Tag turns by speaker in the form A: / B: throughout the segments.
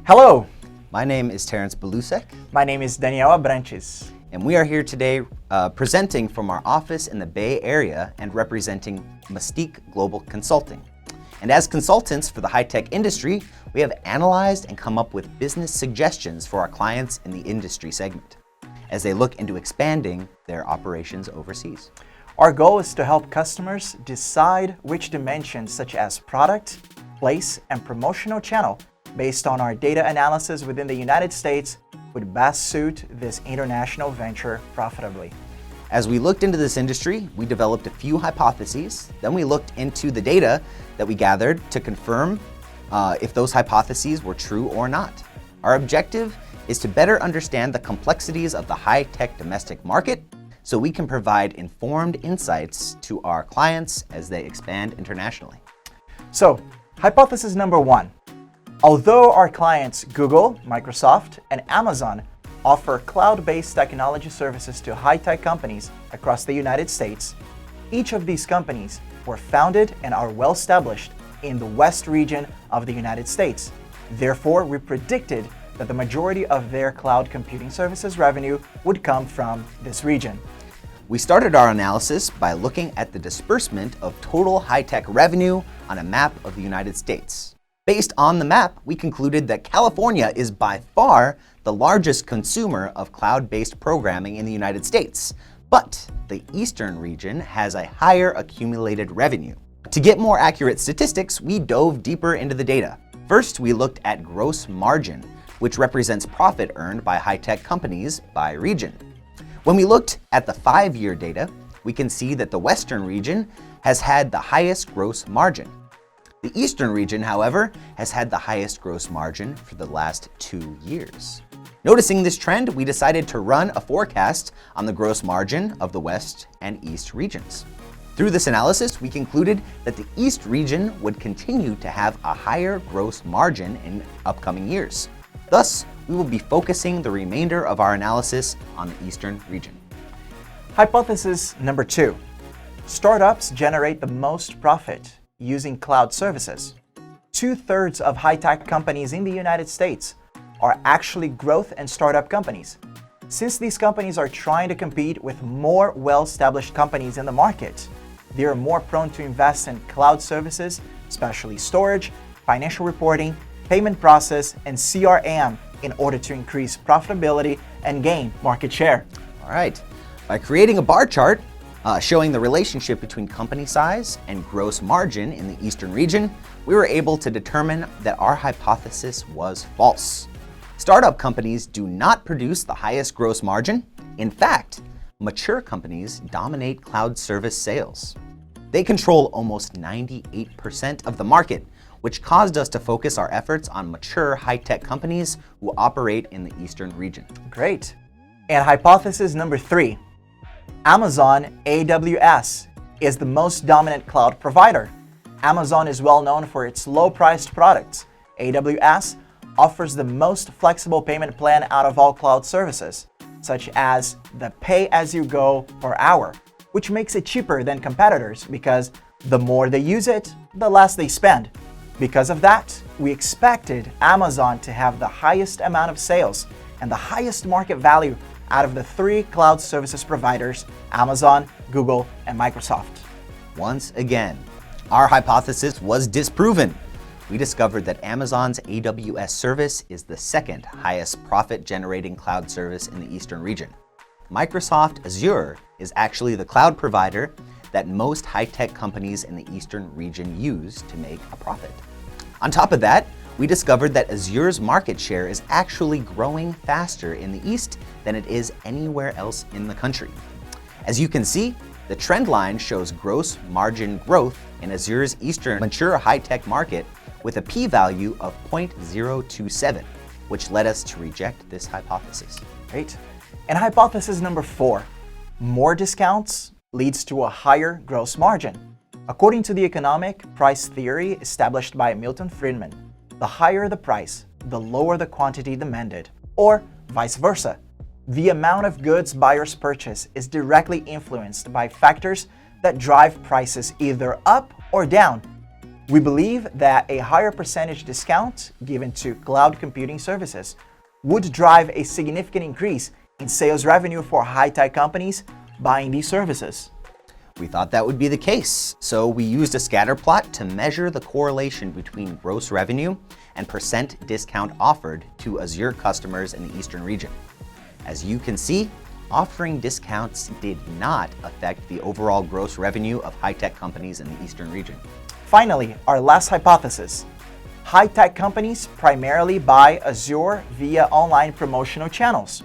A: Hello,
B: My name is Terrence Belusek,
A: my name is Daniela Branches.
B: and we are here today presenting from our office in the Bay Area and representing Mystique Global Consulting. And as consultants for the high-tech industry, we have analyzed and come up with business suggestions for our clients in the industry segment as they look into expanding their operations overseas.
A: Our goal is to help customers decide which dimensions such as product, place, and promotional channel based on our data analysis within the United States would best suit this international venture profitably.
B: As we looked into this industry, we developed a few hypotheses. Then we looked into the data that we gathered to confirm if those hypotheses were true or not. Our objective is to better understand the complexities of the high-tech domestic market so we can provide informed insights to our clients as they expand internationally.
A: So, hypothesis number one. Although our clients Google, Microsoft, and Amazon offer cloud-based technology services to high-tech companies across the United States, each of these companies were founded and are well-established in the West region of the United States. Therefore, we predicted that the majority of their cloud computing services revenue would come from this region.
B: We started our analysis by looking at the disbursement of total high-tech revenue on a map of the United States. Based on the map, we concluded that California is by far the largest consumer of cloud-based programming in the United States, but the Eastern region has a higher accumulated revenue. To get more accurate statistics, we dove deeper into the data. First, we looked at gross margin, which represents profit earned by high-tech companies by region. When we looked at the 5-year data, we can see that the Western region has had the highest gross margin. The Eastern region, however, has had the highest gross margin for the last 2 years. Noticing this trend, we decided to run a forecast on the gross margin of the West and East regions. Through this analysis, we concluded that the East region would continue to have a higher gross margin in upcoming years. Thus, we will be focusing the remainder of our analysis on the Eastern region.
A: Hypothesis number two. Startups generate the most profit using cloud services. 2/3 of high-tech companies in the United States are actually growth and startup companies. Since these companies are trying to compete with more well-established companies in the market, they are more prone to invest in cloud services, especially storage, financial reporting, payment process, and CRM in order to increase profitability and gain market share.
B: All right. By creating a bar chart showing the relationship between company size and gross margin in the Eastern region, we were able to determine that our hypothesis was false. Startup companies do not produce the highest gross margin. In fact, mature companies dominate cloud service sales. They control almost 98% of the market, which caused us to focus our efforts on mature high-tech companies who operate in the Eastern region.
A: Great. And hypothesis number three. Amazon AWS is the most dominant cloud provider. Amazon is well known for its low-priced products. AWS offers the most flexible payment plan out of all cloud services, such as the pay-as-you-go per hour, which makes it cheaper than competitors because the more they use it, the less they spend. Because of that, we expected Amazon to have the highest amount of sales and the highest market value out of the 3 cloud services providers, Amazon, Google, and Microsoft.
B: Once again, our hypothesis was disproven. We discovered that Amazon's AWS service is the second highest profit-generating cloud service in the Eastern region. Microsoft Azure is actually the cloud provider that most high-tech companies in the Eastern region use to make a profit. On top of that, we discovered that Azure's market share is actually growing faster in the East than it is anywhere else in the country. As you can see, the trend line shows gross margin growth in Azure's Eastern mature high-tech market with a p-value of 0.027, which led us to reject this hypothesis.
A: Great. And hypothesis number 4, more discounts leads to a higher gross margin. According to the economic price theory established by Milton Friedman, the higher the price, the lower the quantity demanded, or vice versa. The amount of goods buyers purchase is directly influenced by factors that drive prices either up or down. We believe that a higher percentage discount given to cloud computing services would drive a significant increase in sales revenue for high-tech companies buying these services.
B: We thought that would be the case, so we used a scatter plot to measure the correlation between gross revenue and percent discount offered to Azure customers in the Eastern region. As you can see, offering discounts did not affect the overall gross revenue of high-tech companies in the Eastern region.
A: Finally, our last hypothesis. High-tech companies primarily buy Azure via online promotional channels.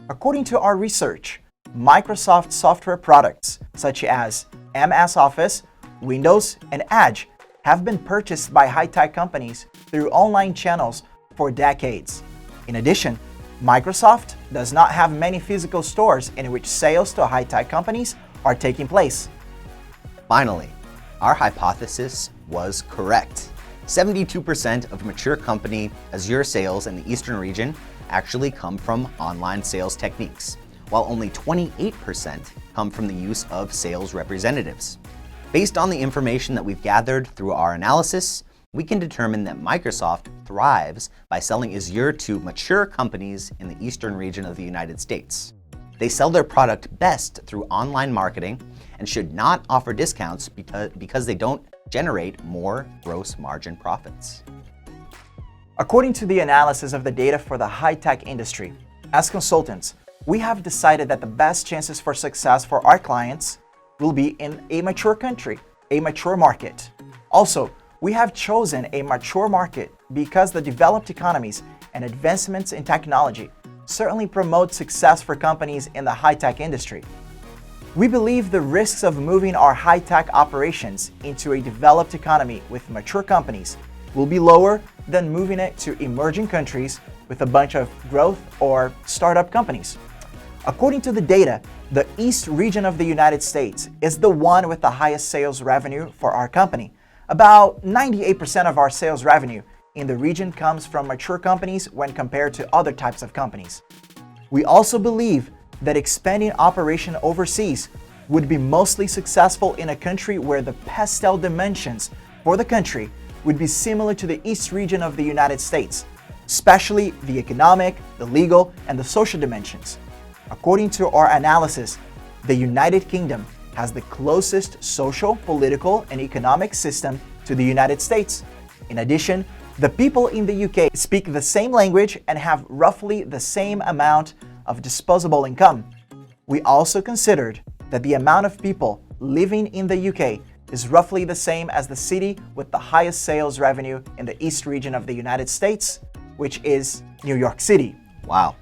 A: According to our research, Microsoft software products such as MS Office, Windows, and Edge have been purchased by high-tech companies through online channels for decades. In addition, Microsoft does not have many physical stores in which sales to high-tech companies are taking place.
B: Finally, our hypothesis was correct. 72% of mature company Azure sales in the Eastern region actually come from online sales techniques, while only 28% come from the use of sales representatives. Based on the information that we've gathered through our analysis, we can determine that Microsoft thrives by selling Azure to mature companies in the Eastern region of the United States. They sell their product best through online marketing and should not offer discounts because they don't generate more gross margin profits.
A: According to the analysis of the data for the high-tech industry, as consultants, we have decided that the best chances for success for our clients will be in a mature country, a mature market. Also, we have chosen a mature market because the developed economies and advancements in technology certainly promote success for companies in the high-tech industry. We believe the risks of moving our high-tech operations into a developed economy with mature companies will be lower than moving it to emerging countries with a bunch of growth or startup companies. According to the data, the East region of the United States is the one with the highest sales revenue for our company. About 98% of our sales revenue in the region comes from mature companies when compared to other types of companies. We also believe that expanding operation overseas would be mostly successful in a country where the pastel dimensions for the country would be similar to the East region of the United States, especially the economic, the legal, and the social dimensions. According to our analysis, the United Kingdom has the closest social, political, and economic system to the United States. In addition, the people in the UK speak the same language and have roughly the same amount of disposable income. We also considered that the amount of people living in the UK is roughly the same as the city with the highest sales revenue in the East region of the United States, which is New York City.
B: Wow.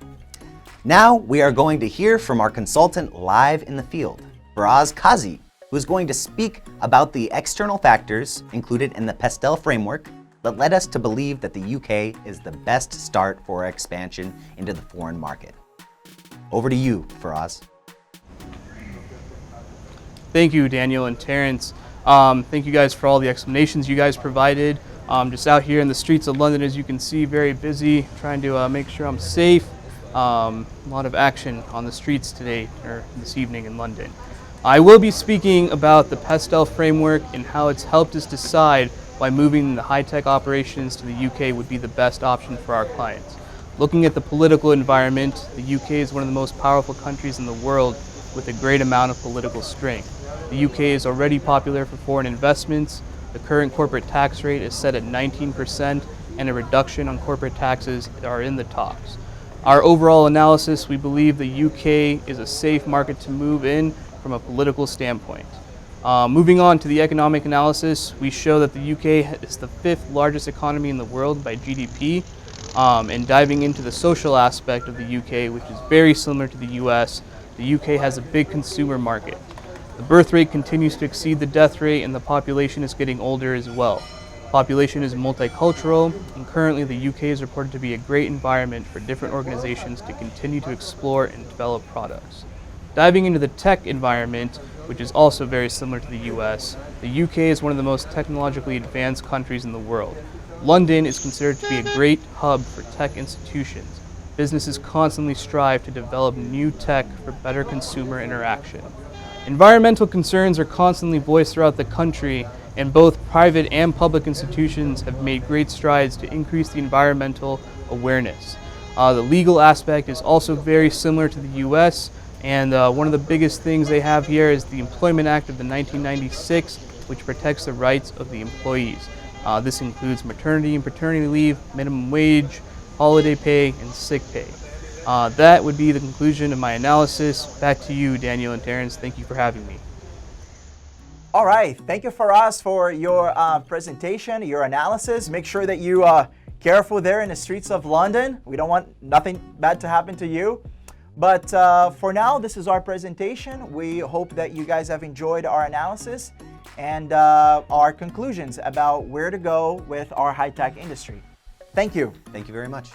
B: Now we are going to hear from our consultant live in the field, Faraz Kazi, who is going to speak about the external factors included in the Pastel framework that led us to believe that the UK is the best start for our expansion into the foreign market. Over to you, Faraz.
C: Thank you, Daniel and Terrence. Thank you guys for all the explanations you guys provided. Just out here in the streets of London, as you can see, very busy, trying to make sure I'm safe. A lot of action on the streets today, or this evening in London. I will be speaking about the Pastel framework and how it's helped us decide why moving the high-tech operations to the UK would be the best option for our clients. Looking at the political environment, the UK is one of the most powerful countries in the world with a great amount of political strength. The UK is already popular for foreign investments. The current corporate tax rate is set at 19%, and a reduction on corporate taxes are in the talks. Our overall analysis, we believe the UK is a safe market to move in from a political standpoint. Moving on to the economic analysis, we show that the UK is the 5th largest economy in the world by GDP. And diving into the social aspect of the UK, which is very similar to the US, the UK has a big consumer market. The birth rate continues to exceed the death rate, and the population is getting older as well. Population is multicultural, and currently the UK is reported to be a great environment for different organizations to continue to explore and develop products. Diving into the tech environment, which is also very similar to the US, the UK is one of the most technologically advanced countries in the world. London is considered to be a great hub for tech institutions. Businesses constantly strive to develop new tech for better consumer interaction. Environmental concerns are constantly voiced throughout the country, and both private and public institutions have made great strides to increase the environmental awareness. The legal aspect is also very similar to the US, and one of the biggest things they have here is the Employment Act of the 1996, which protects the rights of the employees. This includes maternity and paternity leave, minimum wage, holiday pay, and sick pay. That would be the conclusion of my analysis. Back to you, Daniel and Terrence. Thank you for having me.
A: All right, thank you for us for your presentation, your analysis. Make sure that you careful there in the streets of London. We don't want nothing bad to happen to you. But for now, this is our presentation. We hope that you guys have enjoyed our analysis and our conclusions about where to go with our high-tech industry. Thank you.
B: Thank you very much.